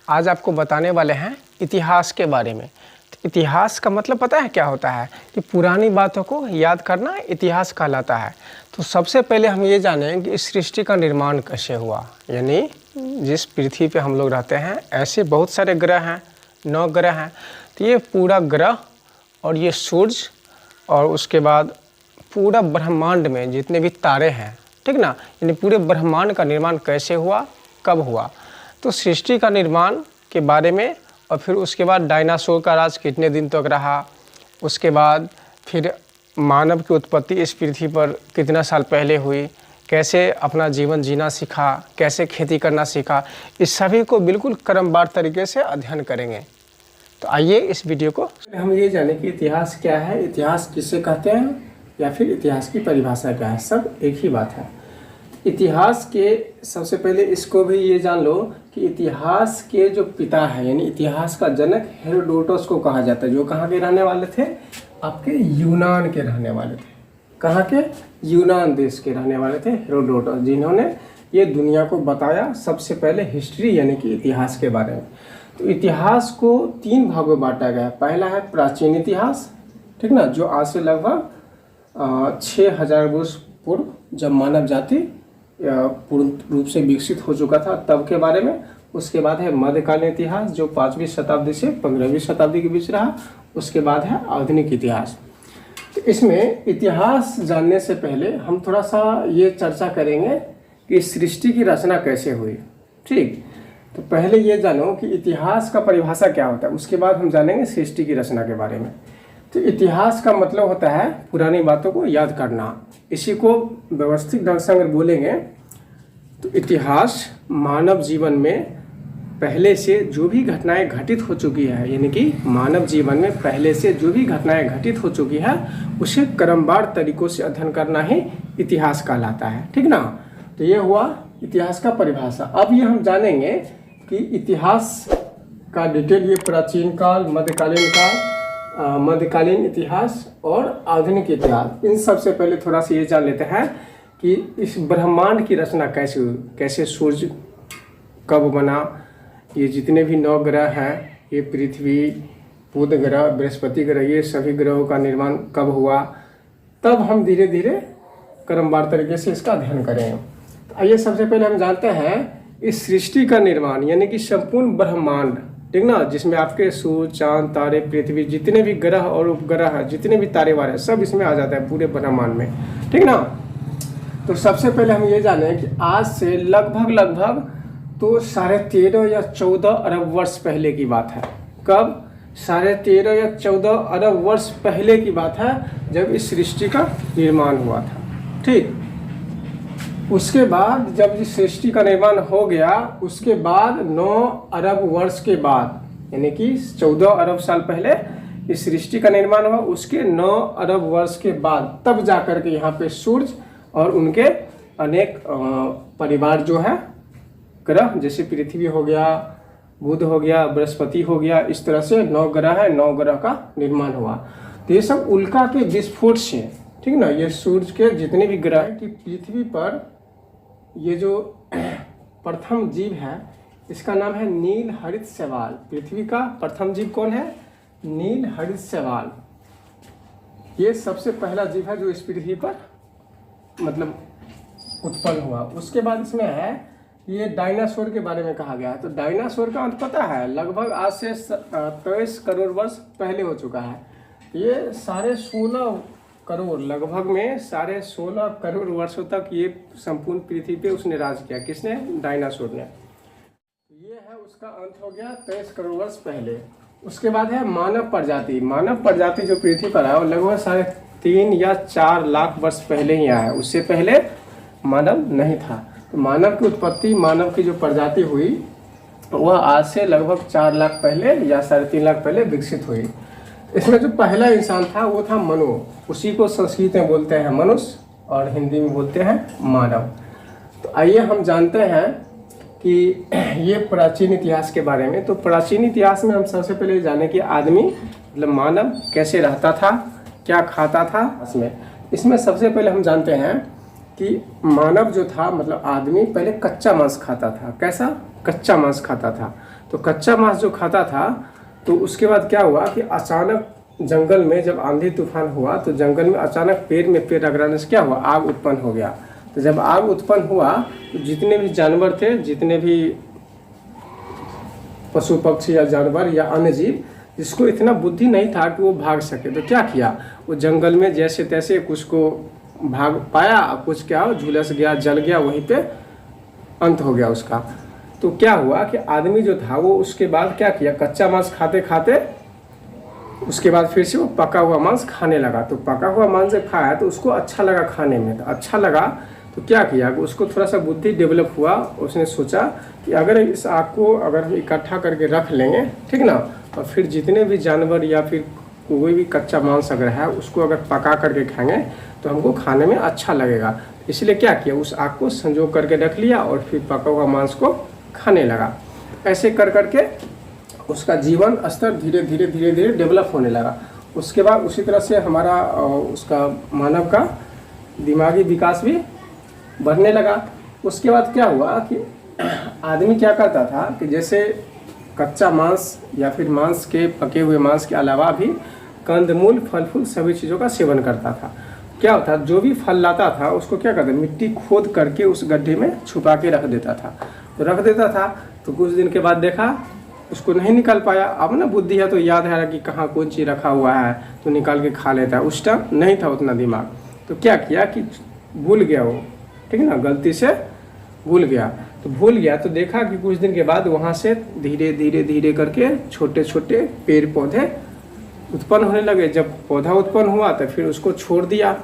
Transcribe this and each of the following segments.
आज आपको बताने वाले हैं इतिहास के बारे में। तो इतिहास का मतलब पता है क्या होता है कि पुरानी बातों को याद करना इतिहास कहलाता है। तो सबसे पहले हम ये जानें कि इस सृष्टि का निर्माण कैसे हुआ, यानी जिस पृथ्वी पे हम लोग रहते हैं ऐसे बहुत सारे ग्रह हैं, 9 ग्रह हैं। तो ये पूरा ग्रह और ये सूरज और उसके बाद पूरा ब्रह्मांड में जितने भी तारे हैं, ठीक ना, यानी पूरे ब्रह्मांड का निर्माण कैसे हुआ, कब हुआ। तो सृष्टि का निर्माण के बारे में और फिर उसके बाद डायनासोर का राज कितने दिन तक रहा, उसके बाद फिर मानव की उत्पत्ति इस पृथ्वी पर कितना साल पहले हुई, कैसे अपना जीवन जीना सीखा, कैसे खेती करना सीखा, इस सभी को बिल्कुल क्रमवार तरीके से अध्ययन करेंगे। तो आइए इस वीडियो को हम ये जानें कि इतिहास क्या है, इतिहास किसे कहते हैं या फिर इतिहास की परिभाषा क्या है। सब एक ही बात है। इतिहास के सबसे पहले इसको भी ये जान लो कि इतिहास के जो पिता है यानी इतिहास का जनक हेरोडोटस को कहा जाता है, जो कहाँ के रहने वाले थे, आपके यूनान के रहने वाले थे। कहाँ के? यूनान देश के रहने वाले थे हेरोडोटस, जिन्होंने ये दुनिया को बताया सबसे पहले हिस्ट्री यानी कि इतिहास के बारे में। तो इतिहास को 3 भागों में बांटा गया है। पहला है प्राचीन इतिहास, ठीक ना, जो आज से लगभग 6000 वर्ष पूर्व जब मानव जाति पूर्ण रूप से विकसित हो चुका था तब के बारे में। उसके बाद है मध्यकालीन इतिहास, जो 5वीं शताब्दी से 15वीं शताब्दी के बीच रहा। उसके बाद है आधुनिक इतिहास। तो इसमें इतिहास जानने से पहले हम थोड़ा सा ये चर्चा करेंगे कि सृष्टि की रचना कैसे हुई। ठीक, तो पहले ये जानो कि इतिहास का परिभाषा क्या होता है, उसके बाद हम जानेंगे सृष्टि की रचना के बारे में। तो इतिहास का मतलब होता है पुरानी बातों को याद करना। इसी को व्यवस्थित ढंग से अगर बोलेंगे तो इतिहास मानव जीवन में पहले से जो भी घटनाएं घटित हो चुकी है, यानी कि मानव जीवन में पहले से जो भी घटनाएं घटित हो चुकी है उसे क्रमवार तरीकों से अध्ययन करना ही इतिहास कहलाता है, ठीक ना। तो ये हुआ इतिहास का परिभाषा। अब ये हम जानेंगे कि इतिहास का डिटेल, ये प्राचीन काल, मध्यकालीन काल, मध्यकालीन इतिहास और आधुनिक इतिहास, इन सब से पहले थोड़ा सा ये जान लेते हैं कि इस ब्रह्मांड की रचना कैसे हुई, कैसे सूर्य कब बना, ये जितने भी 9 ग्रह हैं, ये पृथ्वी, बुध ग्रह, बृहस्पति ग्रह, ये सभी ग्रहों का निर्माण कब हुआ। तब हम धीरे धीरे क्रमवार तरीके से इसका अध्ययन करें। तो आइए सबसे पहले हम जानते हैं इस सृष्टि का निर्माण यानी कि संपूर्ण ब्रह्मांड, ठीक ना, जिसमें आपके सूर्य, चांद, तारे, पृथ्वी, जितने भी ग्रह और उपग्रह है, जितने भी तारे वारे सब इसमें आ जाता है पूरे ब्रह्मांड में, ठीक ना। तो सबसे पहले हम ये जाने कि आज से लगभग तो 13.5 या 14 अरब वर्ष पहले की बात है। कब? 13.5 या 14 अरब वर्ष पहले की बात है जब इस सृष्टि का निर्माण हुआ था। ठीक, उसके बाद जब इस सृष्टि का निर्माण हो गया, उसके बाद 9 अरब वर्ष के बाद, यानी कि 14 अरब साल पहले इस सृष्टि का निर्माण हुआ, उसके 9 अरब वर्ष के बाद तब जाकर के यहाँ पे सूर्य और उनके अनेक परिवार जो है ग्रह, जैसे पृथ्वी हो गया, बुध हो गया, बृहस्पति हो गया, इस तरह से 9 ग्रह है, 9 ग्रह का निर्माण हुआ। तो ये सब उल्का के विस्फोट से, ठीक ना, ये सूर्य के जितने भी ग्रह हैं कि पृथ्वी पर ये जो प्रथम जीव है इसका नाम है नील हरित शैवाल। पृथ्वी का प्रथम जीव कौन है? नील हरित शैवाल। ये सबसे पहला जीव है जो इस पृथ्वी पर मतलब उत्पन्न हुआ। उसके बाद इसमें है ये डायनासोर के बारे में कहा गया है। तो डायनासोर का अंत पता है, लगभग आज से 23 करोड़ वर्ष पहले हो चुका है। ये 16.5 करोड़, लगभग में 16.5 करोड़ वर्षों तक ये संपूर्ण पृथ्वी पे उसने राज किया। किसने? डायनासोर ने। ये है उसका अंत हो गया 23 करोड़ वर्ष पहले। उसके बाद है मानव प्रजाति। मानव प्रजाति जो पृथ्वी पर है वो लगभग 3.5 या 4 लाख वर्ष पहले ही आया है, उससे पहले मानव नहीं था। तो मानव की उत्पत्ति, मानव की जो प्रजाति हुई वह आज से लगभग 4 लाख पहले या 3.5 लाख पहले विकसित हुई। इसमें जो पहला इंसान था वो था मनु, उसी को संस्कृत में बोलते हैं मनुष्य और हिंदी में बोलते हैं मानव। तो आइए हम जानते हैं कि ये प्राचीन इतिहास के बारे में। तो प्राचीन इतिहास में हम सबसे पहले जाने कि आदमी मतलब मानव कैसे रहता था, क्या खाता था। इसमें सबसे पहले हम जानते हैं कि मानव जो था मतलब आदमी पहले कच्चा मांस खाता था। कैसा? कच्चा मांस खाता था। तो कच्चा मांस जो खाता था, तो उसके बाद क्या हुआ कि अचानक जंगल में जब आंधी तूफान हुआ तो जंगल में अचानक पेड़ में पेड़ रगड़ने से क्या हुआ, आग उत्पन्न हो गया। तो जब आग उत्पन्न हुआ तो जितने भी जानवर थे, जितने भी पशु पक्षी या जानवर या अन्य जीव, जिसको इतना बुद्धि नहीं था कि वो भाग सके, तो क्या किया, वो जंगल में जैसे तैसे कुछ को भाग पाया, कुछ क्या झुलस गया, जल गया, वहीं पे अंत हो गया उसका। तो क्या हुआ कि आदमी जो था वो उसके बाद क्या किया, कच्चा मांस खाते खाते उसके बाद फिर से वो पका हुआ मांस खाने लगा। तो पका हुआ मांस जब खाया तो उसको अच्छा लगा खाने में, तो अच्छा लगा तो क्या किया कि उसको थोड़ा सा बुद्धि डेवलप हुआ। उसने सोचा कि अगर इस आग को अगर हम इकट्ठा करके रख लेंगे, ठीक ना, और फिर जितने भी जानवर या फिर कोई भी कच्चा मांस अगर है उसको अगर पका करके खाएंगे तो हमको खाने में अच्छा लगेगा। इसलिए क्या किया, उस आग को संजो करके रख लिया और फिर पका हुआ मांस को खाने लगा। ऐसे कर करके उसका जीवन स्तर धीरे धीरे धीरे धीरे डेवलप होने लगा। उसके बाद उसी तरह से हमारा उसका मानव का दिमागी विकास भी बढ़ने लगा। उसके बाद क्या हुआ कि आदमी क्या करता था कि जैसे कच्चा मांस या फिर मांस के पके हुए मांस के अलावा भी कंदमूल, फल फूल सभी चीज़ों का सेवन करता था। क्या होता, जो भी फल लाता था उसको क्या करता, मिट्टी खोद करके उस गड्ढे में छुपा के रख देता था। तो रख देता था तो कुछ दिन के बाद देखा उसको नहीं निकाल पाया। अब ना बुद्धि है तो याद है कि कहाँ कौन चीज़ रखा हुआ है तो निकाल के खा लेता है। उस टाइम नहीं था उतना दिमाग, तो क्या किया कि भूल गया वो, ठीक है ना, गलती से भूल गया। तो भूल गया तो देखा कि कुछ दिन के बाद वहाँ से धीरे धीरे धीरे करके छोटे छोटे पेड़ पौधे उत्पन्न होने लगे। जब पौधा उत्पन्न हुआ तो फिर उसको छोड़ दिया,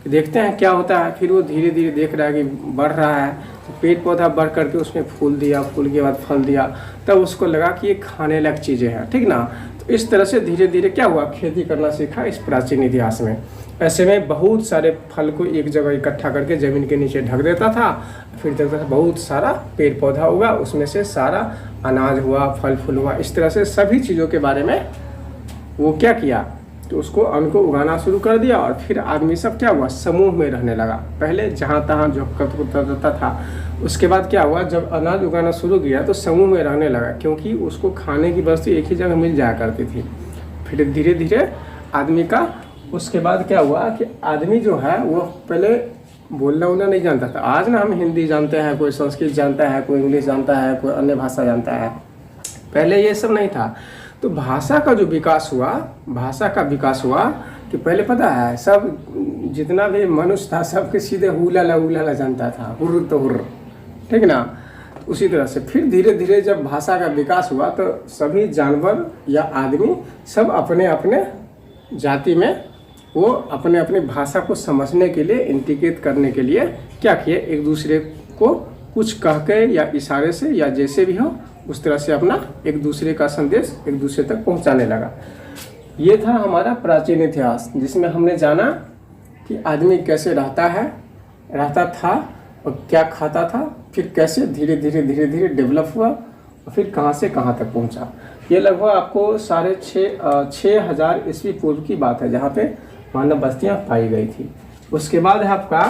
देखते हैं क्या होता है। फिर वो धीरे धीरे देख रहा है कि बढ़ रहा है, तो पेड़ पौधा बढ़ करके उसमें फूल दिया, फूल के बाद फल दिया, तब उसको लगा कि ये खाने लायक चीज़ें हैं, ठीक ना। तो इस तरह से धीरे धीरे क्या हुआ, खेती करना सीखा इस प्राचीन इतिहास में। ऐसे में बहुत सारे फल को एक जगह इकट्ठा करके ज़मीन के नीचे ढक देता था, फिर देखता था बहुत सारा पेड़ पौधा हुआ, उसमें से सारा अनाज हुआ, फल फूल हुआ। इस तरह से सभी चीज़ों के बारे में वो क्या किया, तो उसको अन्न को उगाना शुरू कर दिया। और फिर आदमी सब क्या हुआ, समूह में रहने लगा। पहले जहाँ तहाँ जो करता था, उसके बाद क्या हुआ, जब अनाज उगाना शुरू किया तो समूह में रहने लगा, क्योंकि उसको खाने की वस्तु एक ही जगह मिल जाया करती थी। फिर धीरे धीरे आदमी का उसके बाद क्या हुआ कि आदमी जो है वो पहले बोलना उलना नहीं जानता था। आज ना हम हिंदी जानते हैं, कोई संस्कृत जानता है, कोई इंग्लिश जानता है, कोई अन्य भाषा जानता है। पहले ये सब नहीं था। तो भाषा का जो विकास हुआ, भाषा का विकास हुआ कि पहले पता है सब जितना भी मनुष्य था सबके सीधे हुलाला जानता था, हुर्र तो हुर्र, ठीक ना। उसी तरह से फिर धीरे धीरे जब भाषा का विकास हुआ तो सभी जानवर या आदमी सब अपने अपने जाति में वो अपने अपने भाषा को समझने के लिए, इंटीग्रेट करने के लिए क्या किए, एक दूसरे को कुछ कह के या इशारे से या जैसे भी हो उस तरह से अपना एक दूसरे का संदेश एक दूसरे तक पहुंचाने लगा। ये था हमारा प्राचीन इतिहास, जिसमें हमने जाना कि आदमी कैसे रहता था और क्या खाता था, फिर कैसे धीरे धीरे धीरे धीरे डेवलप हुआ और फिर कहाँ से कहाँ तक पहुँचा। ये लगभग आपको 6,500 ईस्वी पूर्व की बात है, जहाँ पे मानव बस्तियाँ पाई गई थी। उसके बाद है आपका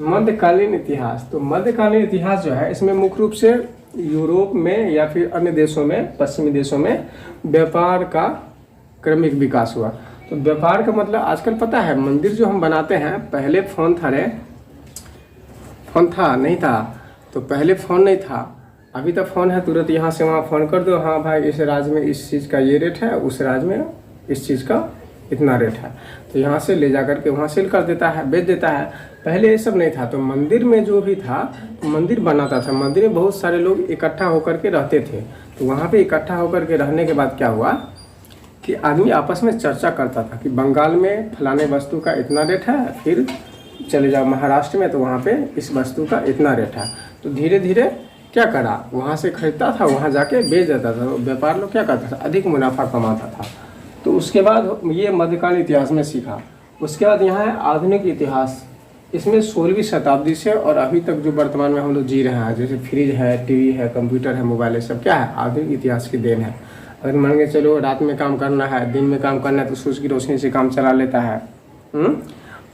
मध्यकालीन इतिहास। तो मध्यकालीन इतिहास जो है, इसमें मुख्य रूप से यूरोप में या फिर अन्य देशों में, पश्चिमी देशों में व्यापार का क्रमिक विकास हुआ। तो व्यापार का मतलब आजकल पता है मंदिर जो हम बनाते हैं, पहले फोन था नहीं था। तो पहले फ़ोन नहीं था, अभी तो फ़ोन है, तुरंत यहाँ से वहाँ फ़ोन कर दो, हाँ भाई इस राज्य में इस चीज़ का ये रेट है, उस राज्य में इस चीज़ का इतना रेट है, तो यहाँ से ले जा कर के वहाँ सेल कर देता है, बेच देता है। पहले ये सब नहीं था। तो मंदिर में जो भी था, तो मंदिर बनाता था, मंदिर में बहुत सारे लोग इकट्ठा होकर के रहते थे। तो वहाँ पे इकट्ठा होकर के रहने के बाद क्या हुआ कि आदमी आपस में चर्चा करता था कि बंगाल में फलाने वस्तु का इतना रेट है, फिर चले जाओ महाराष्ट्र में तो वहाँ पे इस वस्तु का इतना रेट है। तो धीरे धीरे क्या करा, वहाँ से खरीदता था, वहाँ जाके बेच देता था। तो व्यापार लोग क्या करता था, अधिक मुनाफा कमाता था। तो उसके बाद ये मध्यकालीन इतिहास में सीखा। उसके बाद यहाँ है आधुनिक इतिहास। इसमें 16वीं शताब्दी से और अभी तक जो वर्तमान में हम लोग जी रहे हैं, जैसे फ्रिज है, टीवी है, कंप्यूटर है, मोबाइल है, सब क्या है, आधुनिक इतिहास की देन है। अगर मान के चलो रात में काम करना है, दिन में काम करना है, तो सूरज की रोशनी से काम चला लेता है।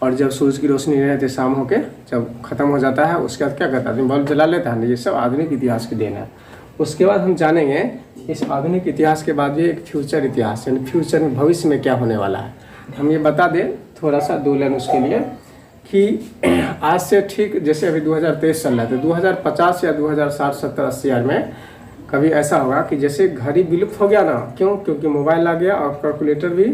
और जब सूरज की रोशनी नहीं रहती, शाम होके जब ख़त्म हो जाता है, उसके बाद क्या करता है, बल्ब जला लेता है। ये सब आधुनिक इतिहास की देन है। उसके बाद हम जानेंगे इस आधुनिक इतिहास के बाद भी एक फ्यूचर इतिहास, यानी फ्यूचर में भविष्य में क्या होने वाला है। हम ये बता दें थोड़ा सा 2 लाइन उसके लिए कि आज से ठीक जैसे अभी 2023 चल रहा है, तो 2050 या 2060, 70, 80 ईयर में कभी ऐसा होगा कि जैसे घड़ी विलुप्त हो गया ना। क्यों? क्योंकि मोबाइल आ गया और कैलकुलेटर भी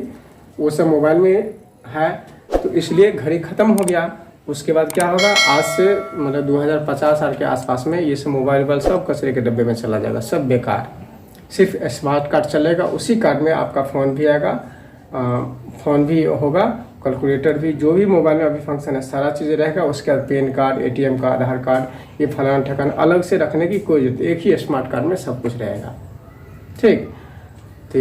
वो सब मोबाइल में है, तो इसलिए घड़ी ख़त्म हो गया। उसके बाद क्या होगा, आज से मतलब 2050 साल के आसपास में ये सब मोबाइल सब कचरे के डब्बे में चला जाएगा, सब बेकार। सिर्फ स्मार्ट कार्ड चलेगा, उसी कार्ड में आपका फ़ोन भी आएगा, फ़ोन भी होगा, कैलकुलेटर भी, जो भी मोबाइल में अभी फंक्शन है सारा चीज़ रहेगा। उसके बाद पेन कार्ड, ATM कार्ड, आधार कार्ड, ये फलाना ठिकाना अलग से रखने की कोई जरूरत, एक ही स्मार्ट कार्ड में सब कुछ रहेगा। ठीक।